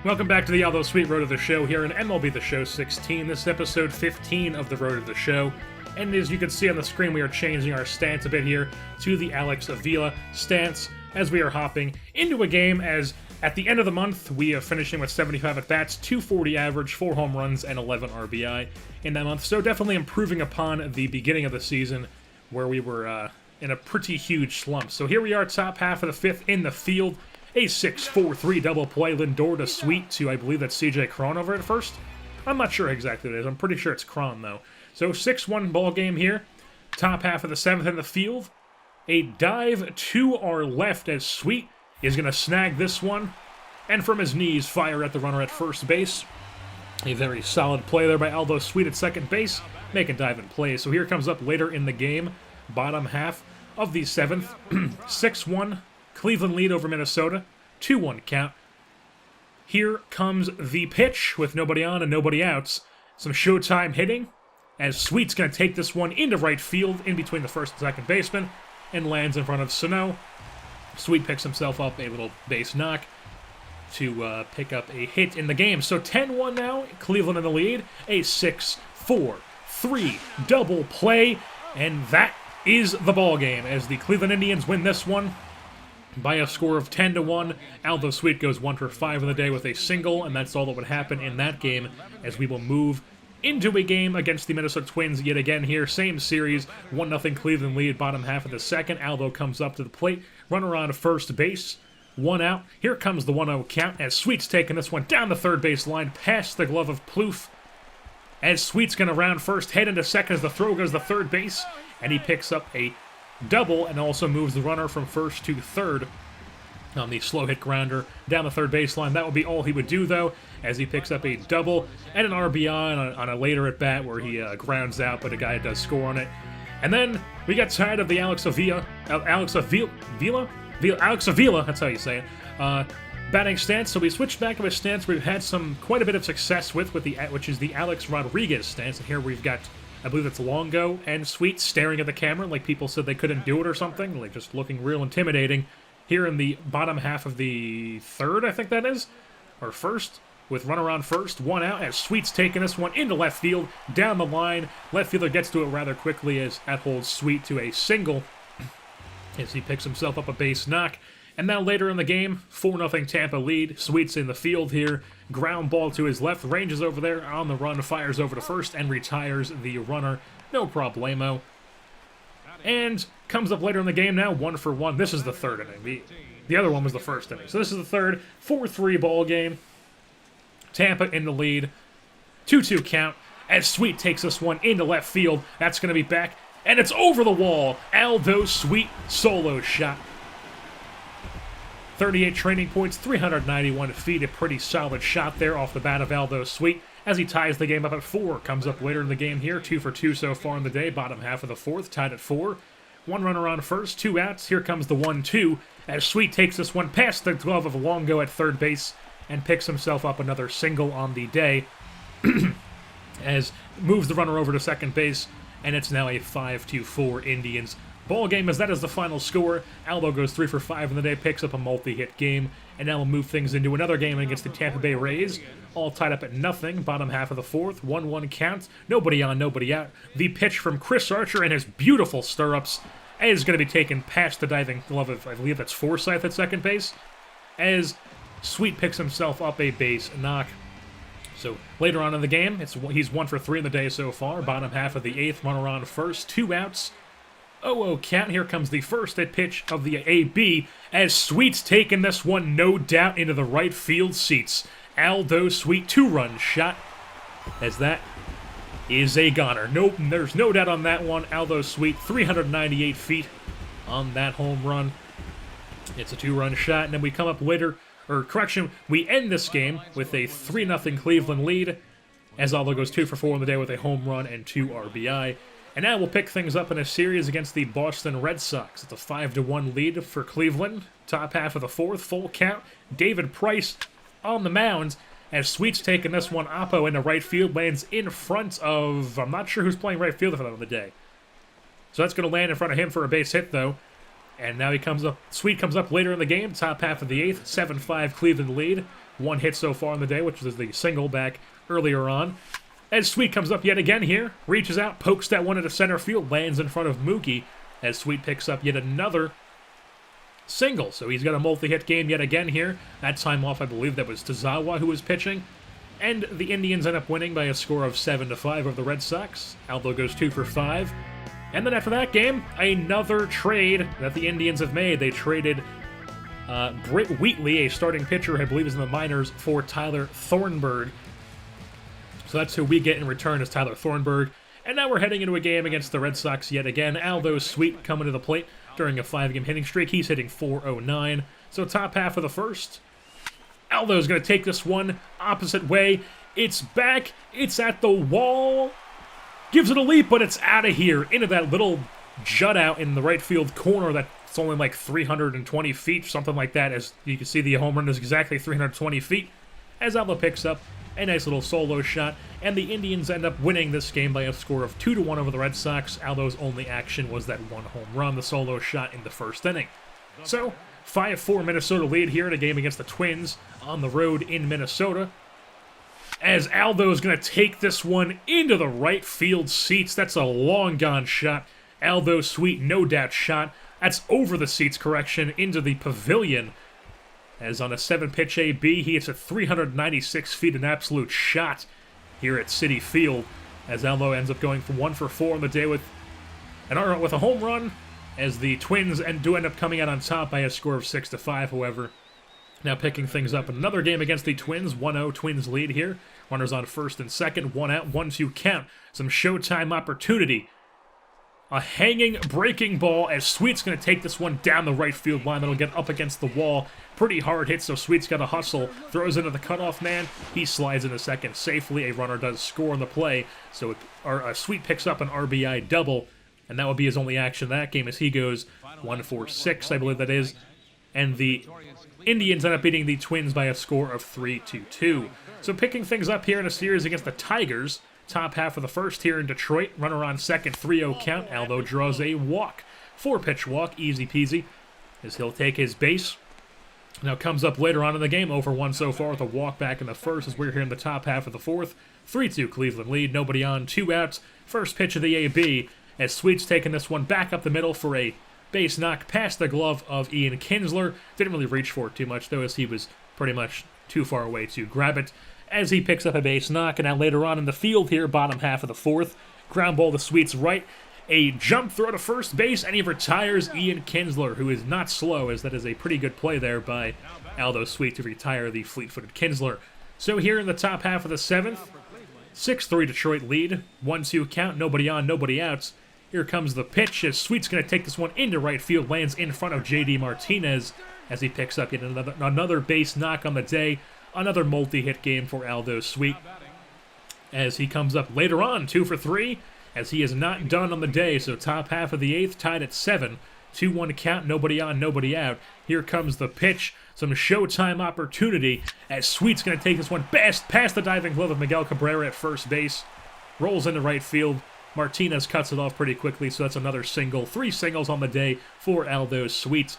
Welcome back to the Aldo Sweet Road of the Show here in MLB The Show 16. This is episode 15 of the Road of the Show. And as you can see on the screen, we are changing our stance a bit here to the Alex Avila stance as we are hopping into a game as at the end of the month, we are finishing with 75 at-bats, 240 average, 4 home runs, and 11 RBI in that month. So definitely improving upon the beginning of the season where we were in a pretty huge slump. So here we are, top half of the fifth in the field. A 6-4-3 double play, Lindor to Sweet to, I believe that's CJ Cron over at first. I'm not sure exactly what it is. I'm pretty sure it's Cron, though. So 6-1 ball game here. Top half of the seventh in the field. A dive to our left as Sweet is going to snag this one. And from his knees, fire at the runner at first base. A very solid play there by Aldo Sweet at second base. Make a dive and play. So here comes up later in the game. Bottom half of the seventh. 6-1. Cleveland lead over Minnesota, 2-1 count. Here comes the pitch with nobody on and nobody outs. Some showtime hitting as Sweet's going to take this one into right field in between the first and second baseman and lands in front of Sano. Sweet picks himself up a little base knock to pick up a hit in the game. So 10-1 now, Cleveland in the lead. A 6-4-3 double play, and that is the ball game as the Cleveland Indians win this one by a score of 10-1. Aldo Sweet goes 1 for 5 in the day with a single, and that's all that would happen in that game as we will move into a game against the Minnesota Twins yet again here. Same series, 1-0 Cleveland lead, bottom half of the second. Aldo comes up to the plate, runner on first base, 1 out. Here comes the 1-0 count as Sweet's taking this one down the third base line, past the glove of Plouffe. As Sweet's going to round first, head into second as the throw goes to third base, and he picks up a double and also moves the runner from first to third on the slow hit grounder down the third baseline. That will be all he would do, though, as he picks up a double and an RBI on a later at bat where he grounds out, but a guy does score on it. And then we got tired of the Alex Avila, that's how you say it, batting stance. So we switched back to a stance we've had quite a bit of success with which is the Alex Rodriguez stance. And here we've got, I believe it's Longo and Sweet staring at the camera like people said they couldn't do it or something, like just looking real intimidating. Here in the bottom half of the third, I think that is, or first, with runner on first, 1 out, as Sweet's taking this one into left field, down the line. Left fielder gets to it rather quickly as that holds Sweet to a single as he picks himself up a base knock. And now later in the game, 4-0 Tampa lead. Sweet's in the field here. Ground ball to his left. Ranges over there on the run. Fires over to first and retires the runner. No problemo. And comes up later in the game now, 1 for 1. This is the third inning. The other one was the first inning. So this is the third. 4-3 ball game. Tampa in the lead. 2-2 count as Sweet takes this one into left field. That's going to be back. And it's over the wall. Aldo Sweet solo shot. 38 training points, 391 feet, a pretty solid shot there off the bat of Aldo Sweet as he ties the game up at 4. Comes up later in the game here, 2 for 2 so far in the day, bottom half of the fourth, tied at 4. 1 runner on first, 2 outs, here comes the 1-2 as Sweet takes this one past the glove of Longo at third base and picks himself up another single on the day as moves the runner over to second base, and it's now a 5-4 Indians ball game as that is the final score. Aldo goes 3 for 5 in the day, picks up a multi-hit game, and now we'll move things into another game against the Tampa Bay Rays, all tied up at 0, bottom half of the fourth, 1-1 count, nobody on, nobody out. The pitch from Chris Archer and his beautiful stirrups is going to be taken past the diving glove of, I believe that's Forsythe at second base, as Sweet picks himself up a base knock. So later on in the game, he's 1 for 3 in the day so far, bottom half of the eighth, runner on first, 2 outs. 0-0 count. Here comes the first at pitch of the AB as Sweet's taking this one no doubt into the right field seats. Aldo Sweet 2-run shot as that is a goner. Nope, there's no doubt on that one. Aldo Sweet 398 feet on that home run. It's a 2-run shot, and then we come up later, we end this game with a 3-0 Cleveland lead as Aldo goes 2 for 4 in the day with a home run and 2 RBI. And now we'll pick things up in a series against the Boston Red Sox. It's a 5-1 lead for Cleveland. Top half of the fourth, full count. David Price on the mound as Sweet's taking this one. Oppo into right field, lands in front of, I'm not sure who's playing right field for the day. So that's going to land in front of him for a base hit, though. And now Sweet comes up later in the game, top half of the eighth, 7-5 Cleveland lead. one hit so far in the day, which is the single back earlier on. As Sweet comes up yet again here, reaches out, pokes that one into center field, lands in front of Mookie, as Sweet picks up yet another single. So he's got a multi-hit game yet again here. That time off, I believe that was Tozawa who was pitching. And the Indians end up winning by a score of 7-5 over the Red Sox. Aldo goes 2 for 5. And then after that game, another trade that the Indians have made. They traded Britt Wheatley, a starting pitcher, I believe is in the minors, for Tyler Thornburg. So that's who we get in return, is Tyler Thornburg. And now we're heading into a game against the Red Sox yet again. Aldo Sweet coming to the plate during a 5-game hitting streak. He's hitting .409. So top half of the first. Aldo's going to take this one opposite way. It's back. It's at the wall. Gives it a leap, but it's out of here into that little jut out in the right field corner that's only like 320 feet, something like that. As you can see, the home run is exactly 320 feet. As Aldo picks up a nice little solo shot, and the Indians end up winning this game by a score of 2-1 over the Red Sox. Aldo's only action was that one home run, the solo shot in the first inning. So, 5-4 Minnesota lead here in a game against the Twins on the road in Minnesota. As Aldo is going to take this one into the right field seats. That's a long gone shot. Aldo Sweet, no doubt shot. That's over the seats, correction, into the pavilion. As on a 7-pitch AB, he hits at 396 feet, an absolute shot here at Citi Field. As Aldo ends up going from 1 for 4 on the day with a home run. As the Twins do end up coming out on top by a score of 6-5, however. Now picking things up in another game against the Twins. 1-0 Twins lead here. Runners on first and second. 1 out, 1-2 count. Some showtime opportunity. A hanging breaking ball as Sweet's going to take this one down the right field line. That'll get up against the wall. Pretty hard hit, so Sweet's got to hustle. Throws into the cutoff man. He slides into second safely. A runner does score on the play. So Sweet picks up an RBI double. And that would be his only action in that game as he goes 1 for 6, I believe that is. And the Indians end up beating the Twins by a score of 3-2. So picking things up here in a series against the Tigers. Top half of the first here in Detroit. Runner on second, 3-0 count. Aldo draws a walk. 4-pitch walk, easy peasy, as he'll take his base. Now comes up later on in the game, over 1 so far with a walk back in the first as we're here in the top half of the fourth. 3-2 Cleveland lead, nobody on, 2 outs. First pitch of the AB as Sweet's taking this one back up the middle for a base knock past the glove of Ian Kinsler. Didn't really reach for it too much though, as he was pretty much too far away to grab it. As he picks up a base knock, and now later on in the field here, bottom half of the fourth, ground ball to Sweet's right, a jump throw to first base, and he retires Ian Kinsler, who is not slow, as that is a pretty good play there by Aldo Sweet to retire the fleet-footed Kinsler. So here in the top half of the seventh, 6-3 Detroit lead, 1-2 count, nobody on, nobody out. Here comes the pitch as Sweet's going to take this one into right field, lands in front of J.D. Martinez as he picks up yet another base knock on the day. Another multi-hit game for Aldo Sweet as he comes up later on, 2 for 3, as he is not done on the day. So top half of the eighth, tied at 7. 2-1 count, nobody on, nobody out. Here comes the pitch, some showtime opportunity as Sweet's going to take this one past the diving glove of Miguel Cabrera at first base. Rolls into right field. Martinez cuts it off pretty quickly, so that's another single. 3 singles on the day for Aldo Sweet.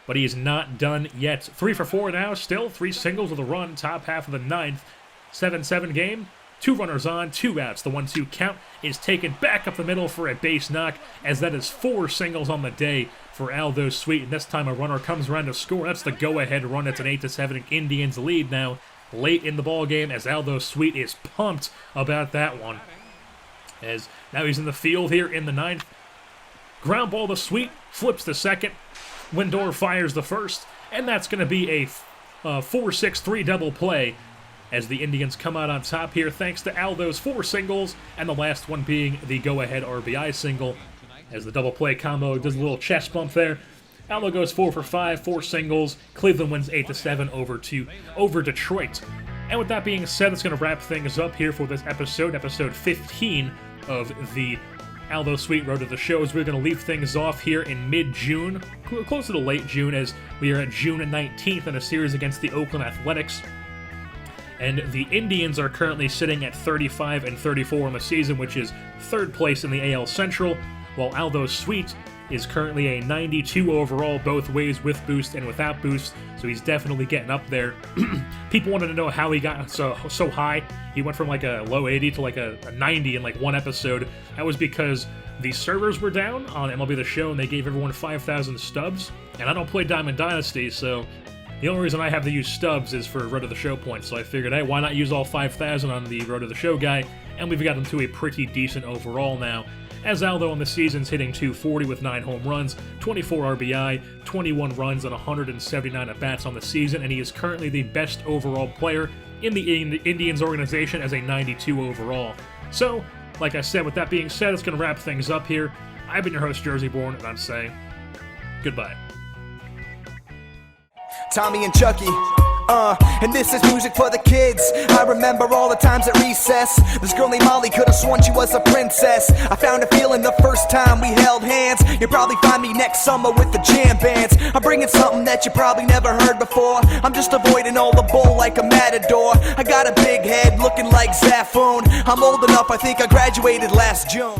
But he is not done yet. 3 for 4 now, still 3 singles with a run, top half of the ninth. 7-7 game, 2 runners on, 2 outs. The 1-2 count is taken back up the middle for a base knock, as that is 4 singles on the day for Aldo Sweet. And this time a runner comes around to score. That's the go-ahead run. It's an 8-7 Indians lead now, late in the ball game, as Aldo Sweet is pumped about that one. As now he's in the field here in the ninth. Ground ball to Sweet, flips to second. Lindor fires the first, and that's going to be a 4-6-3 double play as the Indians come out on top here thanks to Aldo's 4 singles, and the last one being the go-ahead RBI single. As the double play combo does a little chest bump there. Aldo goes 4 for 5, 4 singles. Cleveland wins 8-7 over Detroit. And with that being said, that's going to wrap things up here for this episode 15 of the Aldo Sweet Road to the Shows. We're going to leave things off here in mid-June, closer to late June, as we are at June 19th in a series against the Oakland Athletics. And the Indians are currently sitting at 35-34 in the season, which is 3rd place in the AL Central, while Aldo Sweet is currently a 92 overall, both ways, with boost and without boost, so he's definitely getting up there. People wanted to know how he got so high. He went from like a low 80 to like a 90 in like one episode. That was because the servers were down on MLB The Show, and they gave everyone 5,000 stubs, and I don't play Diamond Dynasty, so the only reason I have to use stubs is for Road to the Show points, so I figured, hey, why not use all 5,000 on the Road to the Show guy, and we've got him to a pretty decent overall now, as Aldo on the season's hitting .240 with 9 home runs, 24 RBI, 21 runs, and 179 at-bats on the season, and he is currently the best overall player in the Indians organization as a 92 overall. So, like I said, with that being said, it's going to wrap things up here. I've been your host, Jersey Born, and I'm saying goodbye. Tommy and Chucky, and this is music for the kids. I remember all the times at recess. This girl named Molly could've sworn she was a princess. I found a feeling the first time we held hands. You'll probably find me next summer with the jam bands. I'm bringing something that you probably never heard before. I'm just avoiding all the bull like a matador. I got a big head looking like Zafoon. I'm old enough, I think I graduated last June.